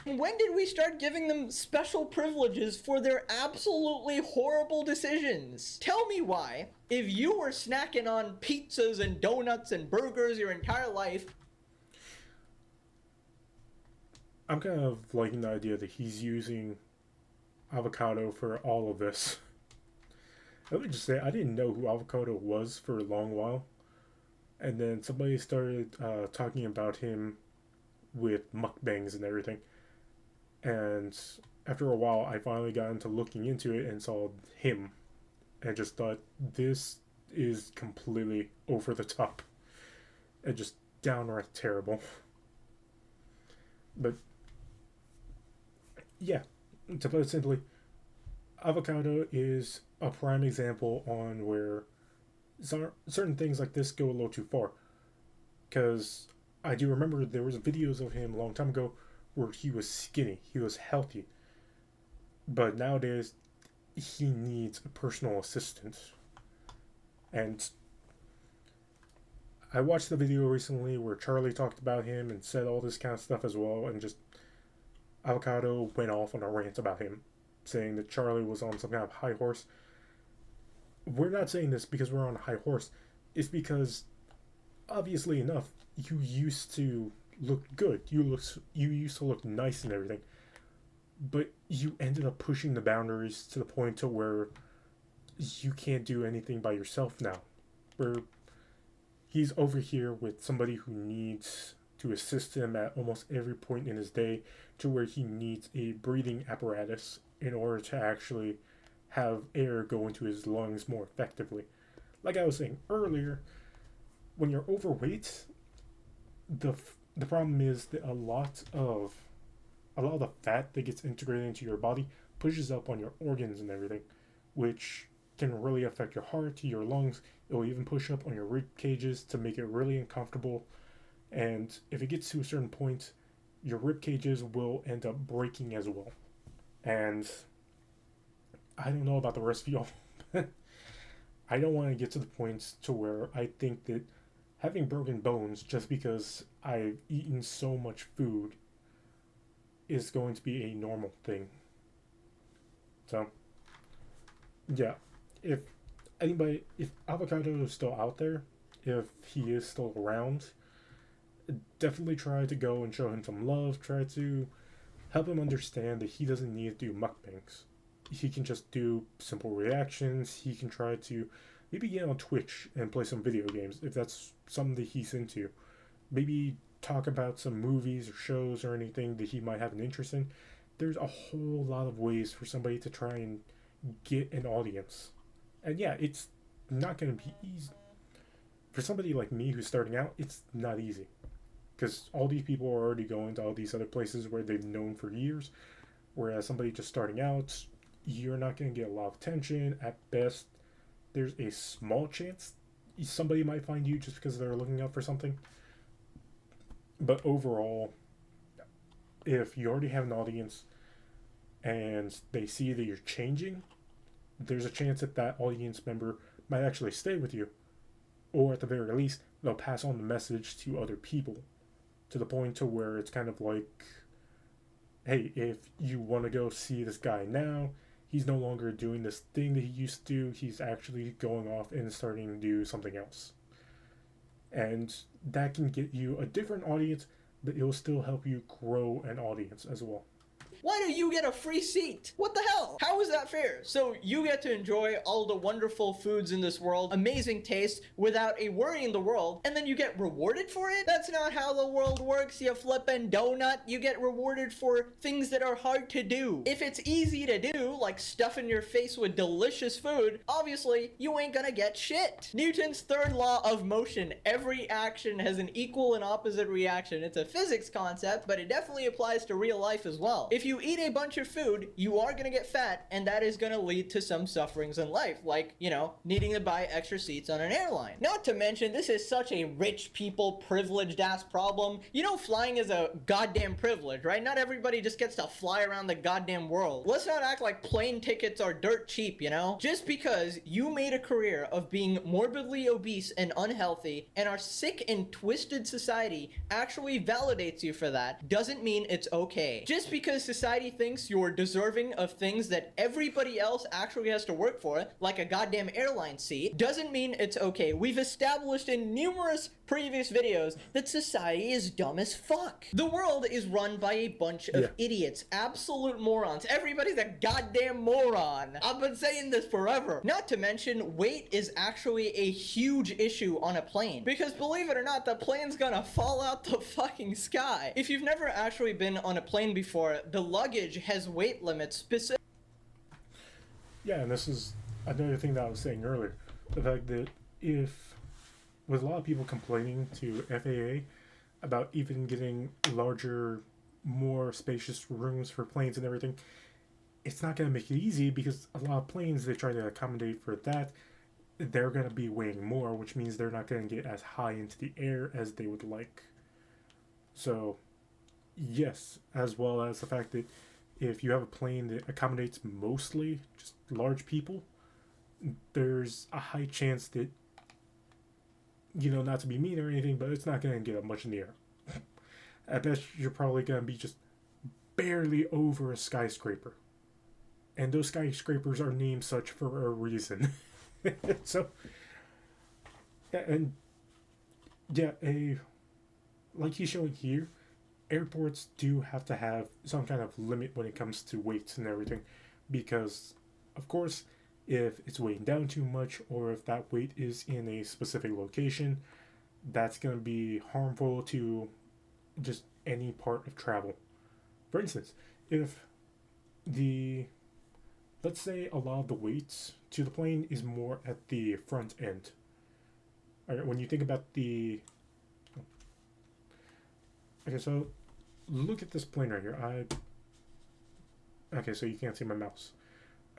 [SPEAKER 2] When did we start giving them special privileges for their absolutely horrible decisions? Tell me why, if you were snacking on pizzas and donuts and burgers your entire life.
[SPEAKER 1] I'm kind of liking the idea that he's using avocado for all of this. Let me just say, I didn't know who avocado was for a long while. And then somebody started talking about him with mukbangs and everything. And after a while, I finally got into looking into it and saw him. And just thought, this is completely over the top. And just downright terrible. But, yeah, to put it simply, avocado is a prime example on where certain things like this go a little too far. Because I do remember there was videos of him a long time ago where he was skinny, he was healthy. But nowadays, he needs a personal assistant. And I watched the video recently where Charlie talked about him and said all this kind of stuff as well, and just Avocado went off on a rant about him, saying that Charlie was on some kind of high horse. We're not saying this because we're on a high horse. It's because, obviously enough, you used to look good. You used to look nice and everything. But you ended up pushing the boundaries to the point to where you can't do anything by yourself now. Where he's over here with somebody who needs to assist him at almost every point in his day, to where he needs a breathing apparatus in order to actually have air go into his lungs more effectively. Like I was saying earlier, when you're overweight, the problem is that a lot of the fat that gets integrated into your body pushes up on your organs and everything, which can really affect your heart, your lungs. It will even push up on your rib cages to make it really uncomfortable. And if it gets to a certain point, your rib cages will end up breaking as well. And I don't know about the rest of y'all, but I don't want to get to the point to where I think that having broken bones just because I've eaten so much food is going to be a normal thing. So, yeah, if if Avocado is still out there, if he is still around, definitely try to go and show him some love. Try to help him understand that he doesn't need to do mukbangs. He can just do simple reactions. He can try to maybe get on Twitch and play some video games if that's something that he's into. Maybe talk about some movies or shows or anything that he might have an interest in. There's a whole lot of ways for somebody to try and get an audience. And yeah, it's not going to be easy. For somebody like me who's starting out, it's not easy. Because all these people are already going to all these other places where they've known for years. Whereas somebody just starting out, you're not going to get a lot of attention. At best, there's a small chance somebody might find you just because they're looking out for something. But overall, if you already have an audience and they see that you're changing, there's a chance that that audience member might actually stay with you. Or at the very least, they'll pass on the message to other people. To the point to where it's kind of like, hey, if you want to go see this guy now, he's no longer doing this thing that he used to do. He's actually going off and starting to do something else. And that can get you a different audience, but it will still help you grow an audience as well.
[SPEAKER 2] Why do you get a free seat? What the hell? How is that fair? So you get to enjoy all the wonderful foods in this world, amazing taste, without a worry in the world, and then you get rewarded for it? That's not how the world works, you flippin' donut. You get rewarded for things that are hard to do. If it's easy to do, like stuffing your face with delicious food, obviously you ain't gonna get shit. Newton's third law of motion: every action has an equal and opposite reaction. It's a physics concept, but it definitely applies to real life as well. If you eat a bunch of food, you are gonna get fat, and that is gonna lead to some sufferings in life, like, needing to buy extra seats on an airline. Not to mention, this is such a rich people, privileged ass problem. Flying is a goddamn privilege, right? Not everybody just gets to fly around the goddamn world. Let's not act like plane tickets are dirt cheap, Just because you made a career of being morbidly obese and unhealthy, and our sick and twisted society actually validates you for that, doesn't mean it's okay. Just because society thinks you're deserving of things that everybody else actually has to work for, like a goddamn airline seat, doesn't mean it's okay. We've established in numerous previous videos that society is dumb as fuck. The world is run by a bunch of idiots, absolute morons. Everybody's a goddamn moron. I've been saying this forever. Not to mention, weight is actually a huge issue on a plane, because believe it or not, the plane's gonna fall out the fucking sky. If you've never actually been on a plane before, the luggage has weight limits specific.
[SPEAKER 1] Yeah, and this is another thing that I was saying earlier. The fact that with a lot of people complaining to FAA about even getting larger, more spacious rooms for planes and everything, it's not going to make it easy, because a lot of planes, they try to accommodate for that. They're going to be weighing more, which means they're not going to get as high into the air as they would like. So, yes, as well as the fact that if you have a plane that accommodates mostly just large people, there's a high chance that, not to be mean or anything, but it's not going to get up much in the air. At best, you're probably going to be just barely over a skyscraper. And those skyscrapers are named such for a reason. So, like he's showing here, airports do have to have some kind of limit when it comes to weights and everything, because, of course, if it's weighing down too much, or if that weight is in a specific location, that's going to be harmful to just any part of travel. For instance, if the let's say a lot of the weights to the plane is more at the front end. All right, when you think about the okay, so look at this plane right here. Okay, so you can't see my mouse.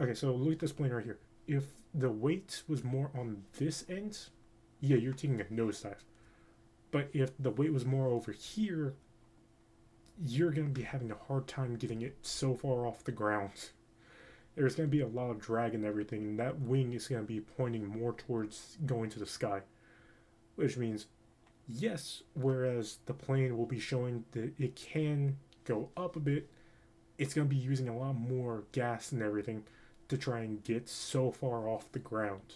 [SPEAKER 1] Okay, so look at this plane right here. If the weight was more on this end, yeah, you're taking a nosedive. But if the weight was more over here, you're going to be having a hard time getting it so far off the ground. There's going to be a lot of drag and everything, and that wing is going to be pointing more towards going to the sky. Which means, yes, whereas the plane will be showing that it can go up a bit, it's going to be using a lot more gas and everything to try and get so far off the ground.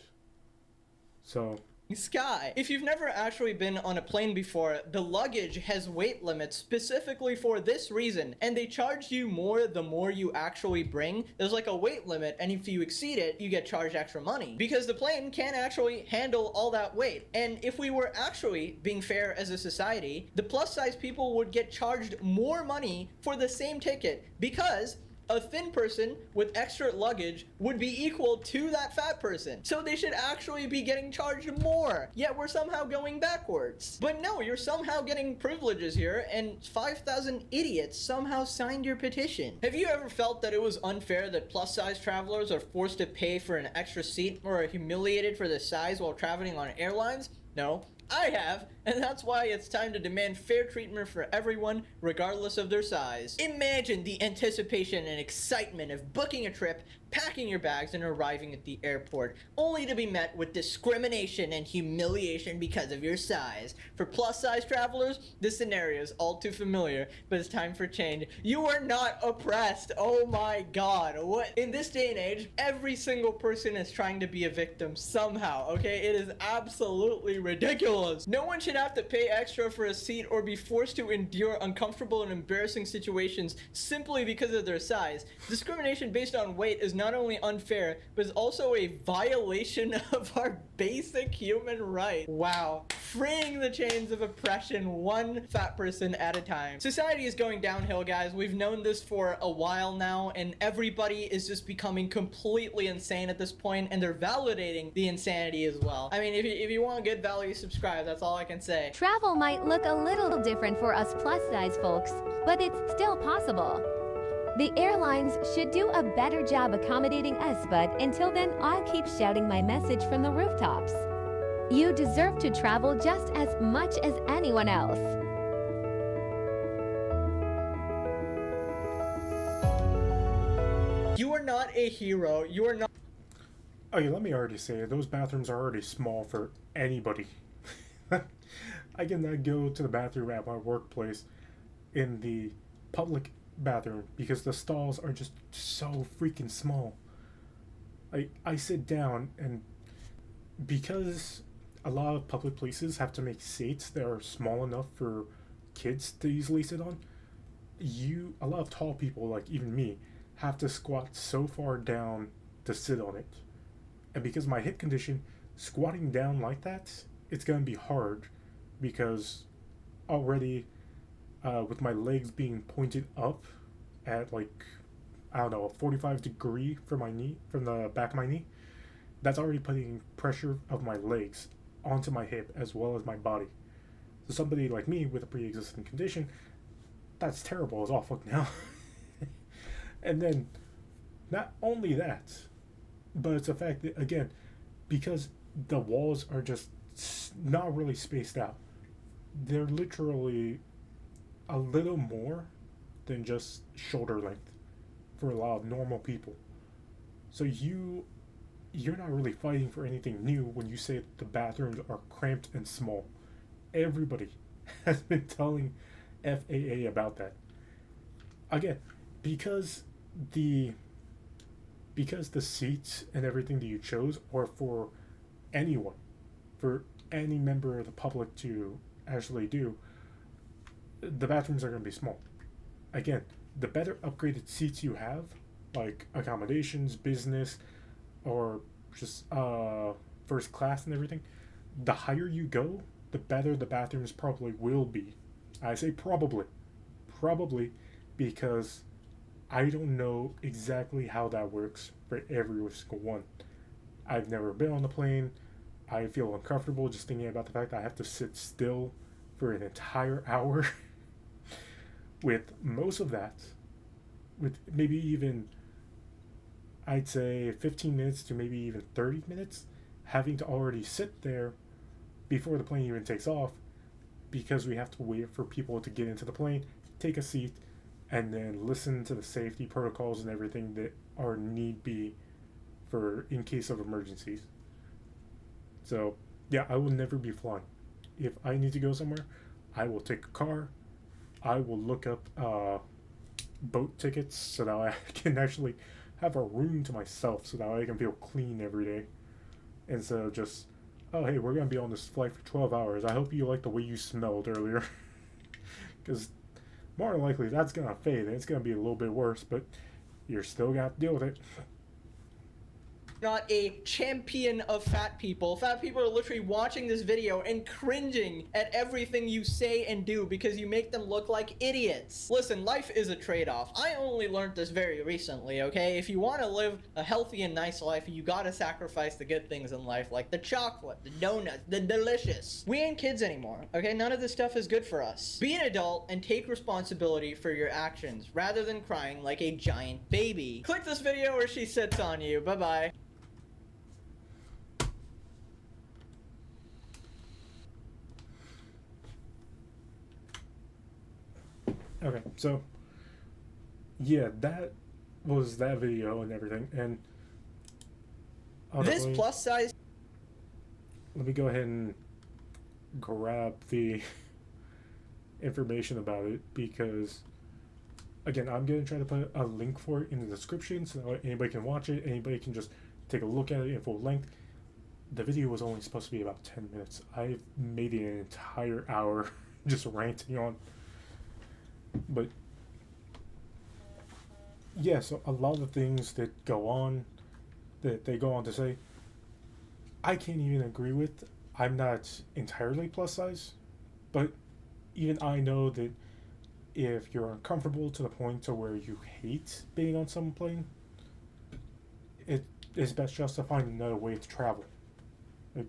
[SPEAKER 1] So
[SPEAKER 2] Sky. If you've never actually been on a plane before, the luggage has weight limits specifically for this reason, and they charge you more the more you actually bring. There's like a weight limit, and if you exceed it, you get charged extra money because the plane can't actually handle all that weight. And if we were actually being fair as a society, the plus size people would get charged more money for the same ticket because a thin person with extra luggage would be equal to that fat person. So they should actually be getting charged more. Yet we're somehow going backwards. But no, you're somehow getting privileges here, and 5,000 idiots somehow signed your petition. Have you ever felt that it was unfair that plus size travelers are forced to pay for an extra seat or are humiliated for the size while traveling on airlines? No. I have, and that's why it's time to demand fair treatment for everyone, regardless of their size. Imagine the anticipation and excitement of booking a trip, packing your bags, and arriving at the airport, only to be met with discrimination and humiliation because of your size. For plus-size travelers, this scenario is all too familiar, but it's time for change. You are not oppressed. Oh my god. What? In this day and age, every single person is trying to be a victim somehow, okay? It is absolutely ridiculous. No one should have to pay extra for a seat or be forced to endure uncomfortable and embarrassing situations simply because of their size. Discrimination based on weight is not only unfair, but is also a violation of our basic human rights. Wow. Freeing the chains of oppression one fat person at a time. Society is going downhill, guys. We've known this for a while now, and everybody is just becoming completely insane at this point, and they're validating the insanity as well. I mean, if you want good value, subscribe. That's all I can say.
[SPEAKER 4] Travel might look a little different for us plus-size folks, but it's still possible. The airlines should do a better job accommodating us, but until then, I'll keep shouting my message from the rooftops. You deserve to travel just as much as anyone else.
[SPEAKER 2] You are not a hero. You are not.
[SPEAKER 1] okay, let me already say, those bathrooms are already small for anybody. I cannot go to the bathroom at my workplace in the public bathroom because the stalls are just so freaking small. I sit down, and because a lot of public places have to make seats that are small enough for kids to easily sit on, a lot of tall people, like even me, have to squat so far down to sit on it. And because of my hip condition, squatting down like that, it's going to be hard because already with my legs being pointed up at like, I don't know, a 45 degree from my knee, from the back of my knee, that's already putting pressure of my legs onto my hip as well as my body. So somebody like me with a pre-existing condition, that's terrible as all fuck now. And then not only that, but it's the fact that, again, because the walls are just not really spaced out, they're literally a little more than just shoulder length for a lot of normal people. So you're not really fighting for anything new when you say the bathrooms are cramped and small. Everybody has been telling FAA about that. Again, because the seats and everything that you chose are for anyone, for any member of the public to actually do, the bathrooms are going to be small. Again, the better upgraded seats you have, like accommodations, business, or just first class and everything, the higher you go, the better the bathrooms probably will be. I say probably. Probably because I don't know exactly how that works for every single one. I've never been on the plane. I feel uncomfortable just thinking about the fact that I have to sit still for an entire hour. With most of that, with maybe even, I'd say 15 minutes to maybe even 30 minutes, having to already sit there before the plane even takes off because we have to wait for people to get into the plane, take a seat, and then listen to the safety protocols and everything that are need be for in case of emergencies. So, yeah, I will never be flying. If I need to go somewhere, I will take a car. I will look up boat tickets so that I can actually have a room to myself so that I can feel clean every day. Instead of just, oh, hey, we're going to be on this flight for 12 hours. I hope you like the way you smelled earlier. Because more than likely that's going to fade and it's going to be a little bit worse, but you're still going to have to deal with it.
[SPEAKER 2] Not a champion of fat people. Fat people are literally watching this video and cringing at everything you say and do because you make them look like idiots. Listen, life is a trade-off. I only learned this very recently, okay? If you want to live a healthy and nice life, you gotta sacrifice the good things in life, like the chocolate, the donuts, the delicious. We ain't kids anymore, okay? None of this stuff is good for us. Be an adult and take responsibility for your actions, rather than crying like a giant baby. Click this video where she sits on you. Bye-bye.
[SPEAKER 1] Okay, so yeah, that was that video and everything, and
[SPEAKER 2] This
[SPEAKER 1] honestly,
[SPEAKER 2] plus size.
[SPEAKER 1] let me go ahead and grab the information about it because, again, I'm gonna try to put a link for it in the description so that anybody can watch it, anybody can just take a look at it in full length. The video was only supposed to be about 10 minutes. I've made it an entire hour just ranting on. But yeah, so a lot of the things that go on, that they go on to say, I can't even agree with. I'm not entirely plus size, but even I know that if you're uncomfortable to the point to where you hate being on some plane, it is best just to find another way to travel. Like,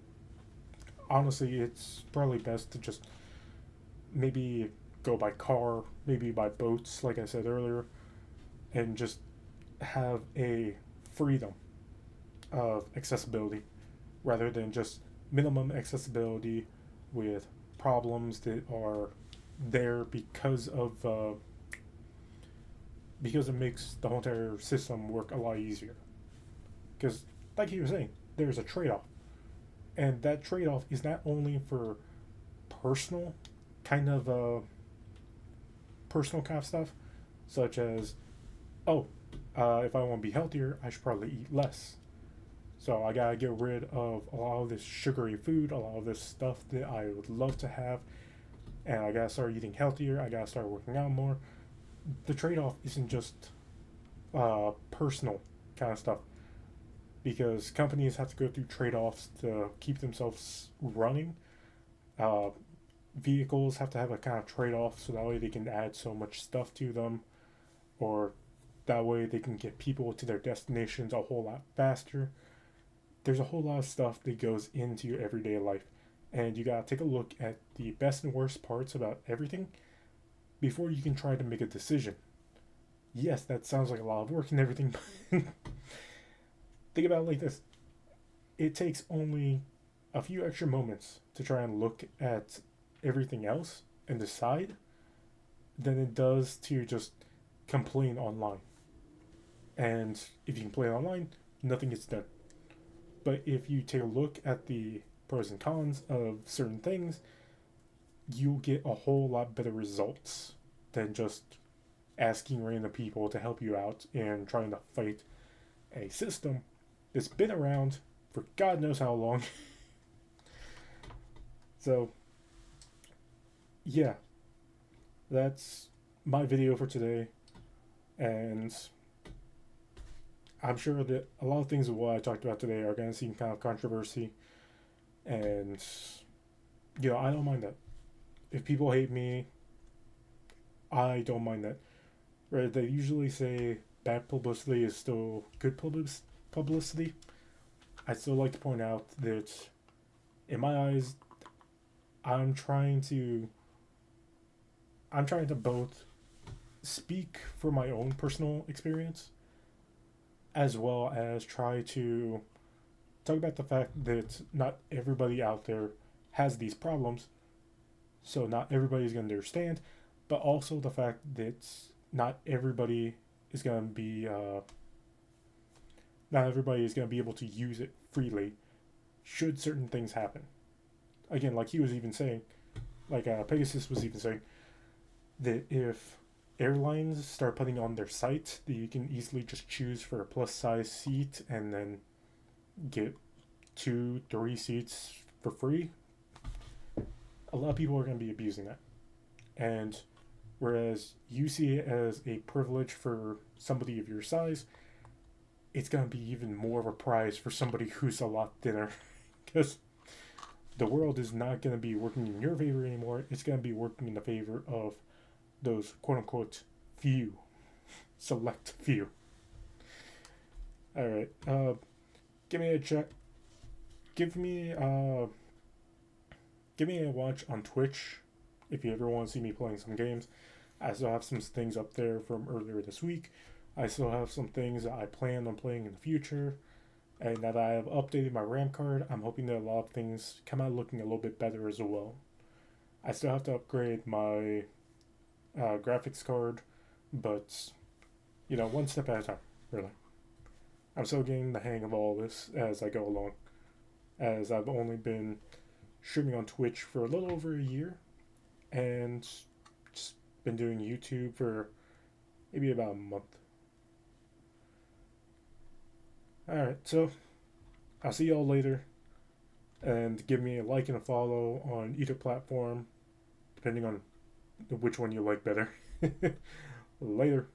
[SPEAKER 1] honestly, it's probably best to just maybe go by car, maybe by boats, like I said earlier, and just have a freedom of accessibility rather than just minimum accessibility with problems that are there because it makes the whole entire system work a lot easier. Because, like you were saying, there's a trade-off, and that trade-off is not only for personal kind of personal kind of stuff, such as, if I want to be healthier, I should probably eat less. So I gotta get rid of a lot of this sugary food, a lot of this stuff that I would love to have, and I gotta start eating healthier. I gotta start working out more. The trade-off isn't just personal kind of stuff, because companies have to go through trade-offs to keep themselves running. Vehicles have to have a kind of trade-off so that way they can add so much stuff to them, or that way they can get people to their destinations a whole lot faster. There's a whole lot of stuff that goes into your everyday life, and you gotta take a look at the best and worst parts about everything before you can try to make a decision. Yes, that sounds like a lot of work and everything, but think about it like this. It takes only a few extra moments to try and look at everything else and decide than it does to just complain online. And if you complain online, nothing gets done. But if you take a look at the pros and cons of certain things, you'll get a whole lot better results than just asking random people to help you out and trying to fight a system that's been around for God knows how long. So yeah, that's my video for today, and I'm sure that a lot of things of what I talked about today are going to seem kind of controversy, and I don't mind that. If people hate me, I don't mind that. Right? They usually say bad publicity is still good publicity. I still like to point out that, in my eyes, I'm trying to both speak for my own personal experience, as well as try to talk about the fact that not everybody out there has these problems, so not everybody's going to understand, but also the fact that not everybody is going to be not everybody is going to be able to use it freely should certain things happen. Again, like he was even saying, like Pegasus was even saying, that if airlines start putting on their site that you can easily just choose for a plus size seat and then get 2-3 seats for free, a lot of people are going to be abusing that. And whereas you see it as a privilege for somebody of your size, it's going to be even more of a prize for somebody who's a lot thinner. Because the world is not going to be working in your favor anymore. It's going to be working in the favor of those quote-unquote few, select few. Alright, give me a check. Give me a watch on Twitch if you ever want to see me playing some games. I still have some things up there from earlier this week. I still have some things that I plan on playing in the future. And that I have updated my RAM card. I'm hoping that a lot of things come out looking a little bit better as well. I still have to upgrade my graphics card, but, you know, one step at a time, really. I'm still getting the hang of all this as I go along, as I've only been streaming on Twitch for a little over a year, and just been doing YouTube for maybe about a month. Alright, so I'll see y'all later, and give me a like and a follow on either platform, depending on which one you like better. Later.